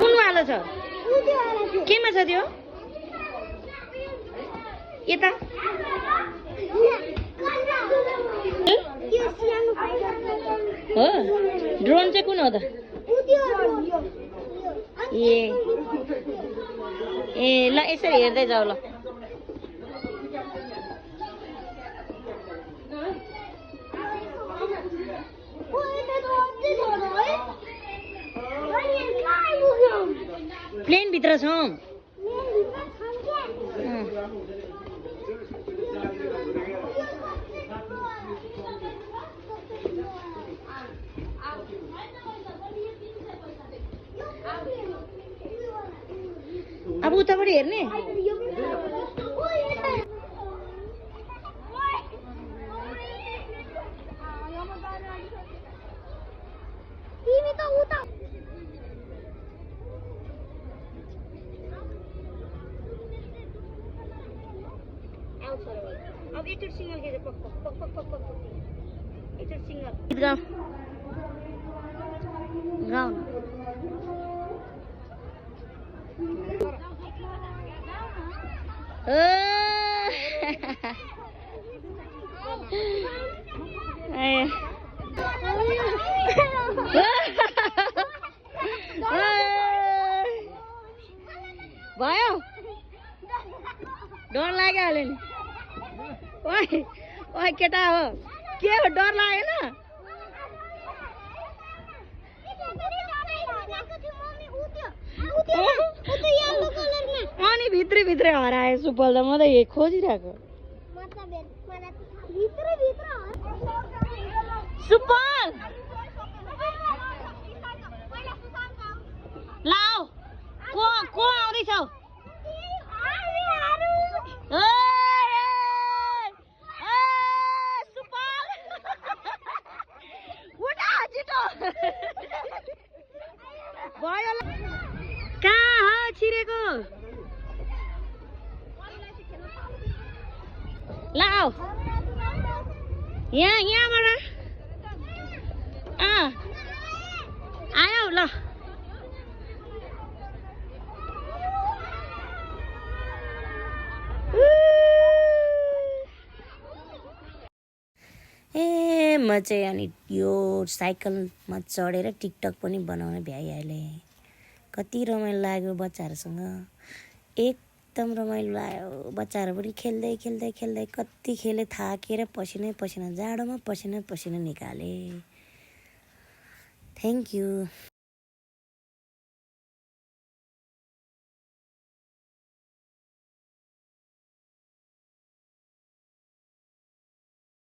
कुन वाला छ केमा छ त्यो यता हो ड्रोन चाहिँ कुन हो त ए ल यसरी हेर्दै जाऊ ल प्लेन भित्र छौं अब उताबाट हेर्ने तिमी त उता अब एकचोटि सिंगल के पक पक पक पक पक पक एकचोटि सिंगल गीत गाऊ गाऊ भयो डर लागिहाल्यो नि ओइ ओइ केटा हो के हो डर लागेन अनि भित्रै भित्रै हराए सुपल त म त खोजिरहेको सुपल लाऊ को आउँदैछौ भयो कहाँ हो छिरेको लाऊ यहाँबाट आयो ल म चाहिँ अनि यो साइकलमा चढेर टिकटक पनि बनाउन भ्याइहालेँ कति रमाइलो लाग्यो बच्चाहरूसँग एकदम रमाइलो लाग्यो बच्चाहरू पनि खेल्दै खेल्दै खेल्दै कति खेले थाकेर पसिनै पसिना जाडोमा पसिना पसिना निकाले थ्याङ्क यू